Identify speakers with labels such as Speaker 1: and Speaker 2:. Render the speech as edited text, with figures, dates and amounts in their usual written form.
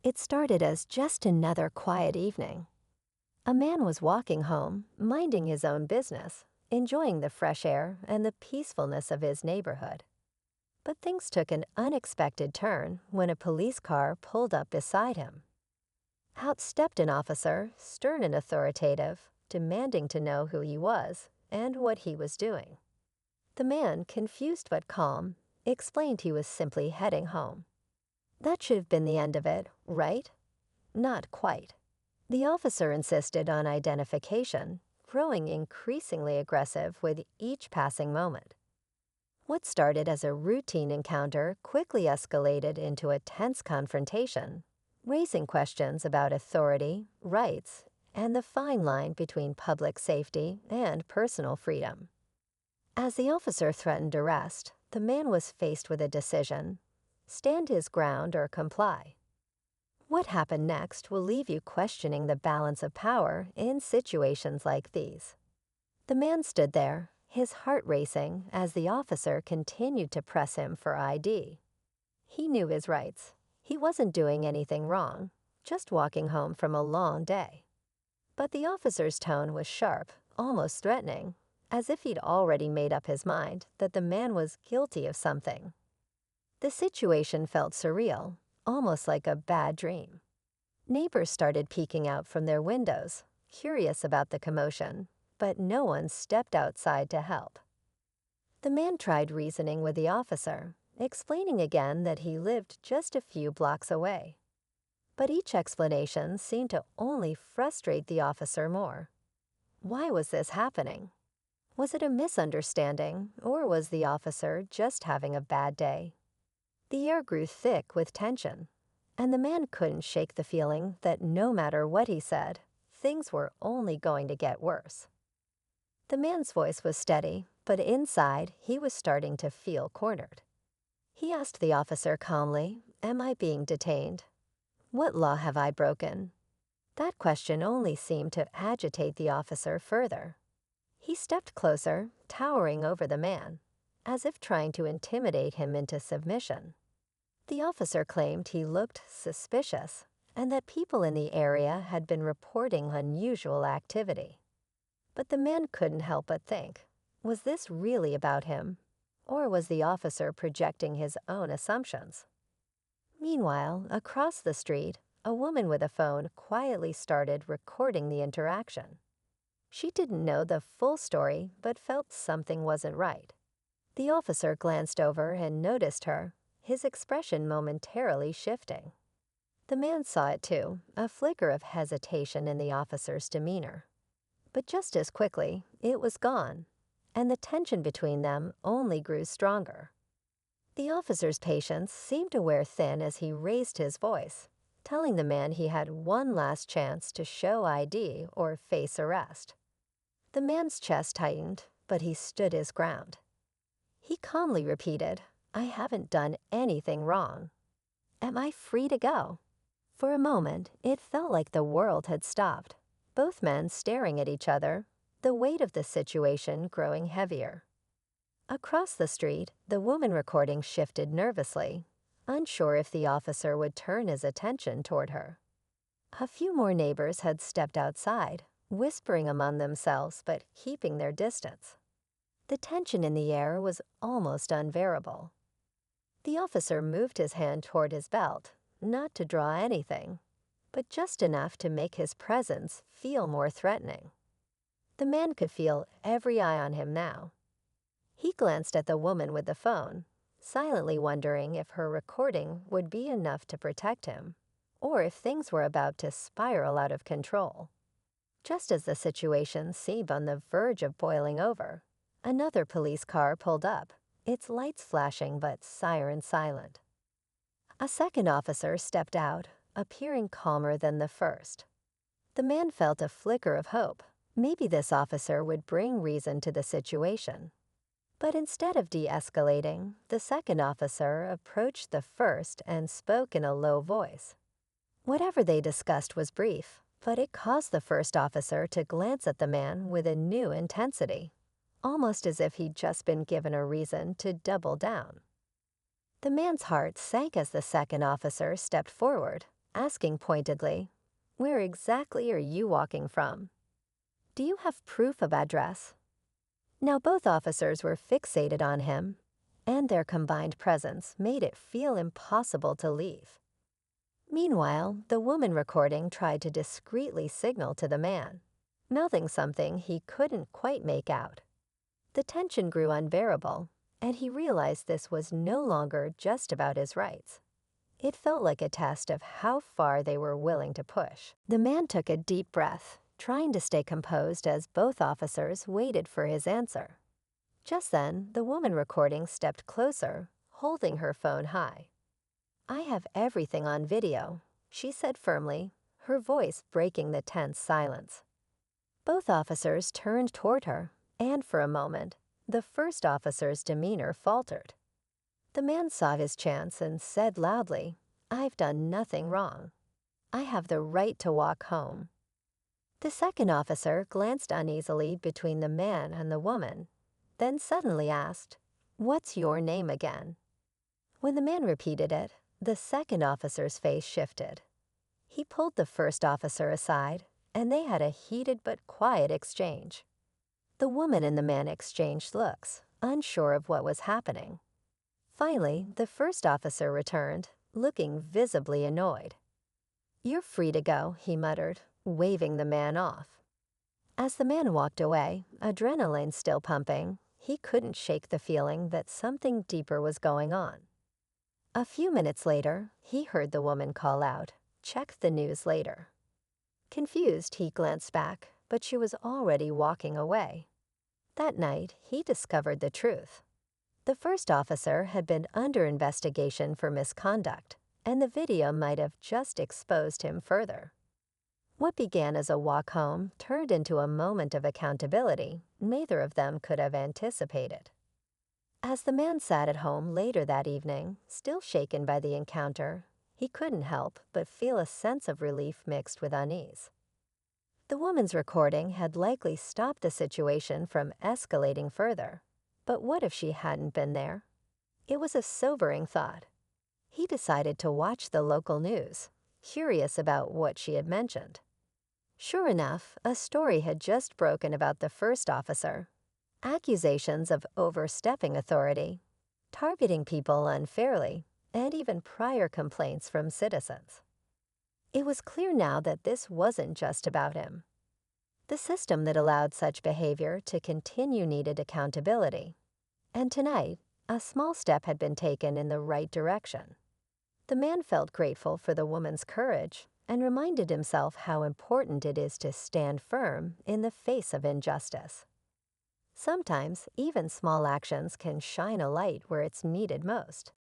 Speaker 1: It started as just another quiet evening. A man was walking home, minding his own business, enjoying the fresh air and the peacefulness of his neighborhood. But things took an unexpected turn when a police car pulled up beside him. Out stepped an officer, stern and authoritative, demanding to know who he was and what he was doing. The man, confused but calm, explained he was simply heading home. That should have been the end of it, right? Not quite. The officer insisted on identification, growing increasingly aggressive with each passing moment. What started as a routine encounter quickly escalated into a tense confrontation, raising questions about authority, rights, and the fine line between public safety and personal freedom. As the officer threatened arrest, the man was faced with a decision: stand his ground or comply. What happened next will leave you questioning the balance of power in situations like these. The man stood there, his heart racing as the officer continued to press him for ID. He knew his rights. He wasn't doing anything wrong, just walking home from a long day. But the officer's tone was sharp, almost threatening, as if he'd already made up his mind that the man was guilty of something. The situation felt surreal, almost like a bad dream. Neighbors started peeking out from their windows, curious about the commotion, but no one stepped outside to help. The man tried reasoning with the officer, explaining again that he lived just a few blocks away. But each explanation seemed to only frustrate the officer more. Why was this happening? Was it a misunderstanding, or was the officer just having a bad day? The air grew thick with tension, and the man couldn't shake the feeling that no matter what he said, things were only going to get worse. The man's voice was steady, but inside he was starting to feel cornered. He asked the officer calmly, "Am I being detained? What law have I broken?" That question only seemed to agitate the officer further. He stepped closer, towering over the man, as if trying to intimidate him into submission. The officer claimed he looked suspicious and that people in the area had been reporting unusual activity. But the man couldn't help but think, was this really about him, or was the officer projecting his own assumptions? Meanwhile, across the street, a woman with a phone quietly started recording the interaction. She didn't know the full story, but felt something wasn't right. The officer glanced over and noticed her, his expression momentarily shifting. The man saw it too, a flicker of hesitation in the officer's demeanor. But just as quickly, it was gone, and the tension between them only grew stronger. The officer's patience seemed to wear thin as he raised his voice, telling the man he had one last chance to show ID or face arrest. The man's chest tightened, but he stood his ground. He calmly repeated, "I haven't done anything wrong. Am I free to go?" For a moment, it felt like the world had stopped, both men staring at each other, the weight of the situation growing heavier. Across the street, the woman recording shifted nervously, unsure if the officer would turn his attention toward her. A few more neighbors had stepped outside, whispering among themselves but keeping their distance. The tension in the air was almost unbearable. The officer moved his hand toward his belt, not to draw anything, but just enough to make his presence feel more threatening. The man could feel every eye on him now. He glanced at the woman with the phone, silently wondering if her recording would be enough to protect him, or if things were about to spiral out of control. Just as the situation seemed on the verge of boiling over, another police car pulled up, its lights flashing but siren silent. A second officer stepped out, appearing calmer than the first. The man felt a flicker of hope. Maybe this officer would bring reason to the situation. But instead of de-escalating, the second officer approached the first and spoke in a low voice. Whatever they discussed was brief, but it caused the first officer to glance at the man with a new intensity, almost as if he'd just been given a reason to double down. The man's heart sank as the second officer stepped forward, asking pointedly, "Where exactly are you walking from? Do you have proof of address?" Now both officers were fixated on him, and their combined presence made it feel impossible to leave. Meanwhile, the woman recording tried to discreetly signal to the man, mouthing something he couldn't quite make out. The tension grew unbearable, and he realized this was no longer just about his rights. It felt like a test of how far they were willing to push. The man took a deep breath, trying to stay composed as both officers waited for his answer. Just then, the woman recording stepped closer, holding her phone high. "I have everything on video," she said firmly, her voice breaking the tense silence. Both officers turned toward her, and for a moment, the first officer's demeanor faltered. The man saw his chance and said loudly, "I've done nothing wrong. I have the right to walk home." The second officer glanced uneasily between the man and the woman, then suddenly asked, "What's your name again?" When the man repeated it, the second officer's face shifted. He pulled the first officer aside, and they had a heated but quiet exchange. The woman and the man exchanged looks, unsure of what was happening. Finally, the first officer returned, looking visibly annoyed. "You're free to go," he muttered, waving the man off. As the man walked away, adrenaline still pumping, he couldn't shake the feeling that something deeper was going on. A few minutes later, he heard the woman call out, "Check the news later." Confused, he glanced back, but she was already walking away. That night, he discovered the truth. The first officer had been under investigation for misconduct, and the video might have just exposed him further. What began as a walk home turned into a moment of accountability neither of them could have anticipated. As the man sat at home later that evening, still shaken by the encounter, he couldn't help but feel a sense of relief mixed with unease. The woman's recording had likely stopped the situation from escalating further, but what if she hadn't been there? It was a sobering thought. He decided to watch the local news, curious about what she had mentioned. Sure enough, a story had just broken about the first officer. Accusations of overstepping authority, targeting people unfairly, and even prior complaints from citizens. It was clear now that this wasn't just about him. The system that allowed such behavior to continue needed accountability. And tonight, a small step had been taken in the right direction. The man felt grateful for the woman's courage and reminded himself how important it is to stand firm in the face of injustice. Sometimes, even small actions can shine a light where it's needed most.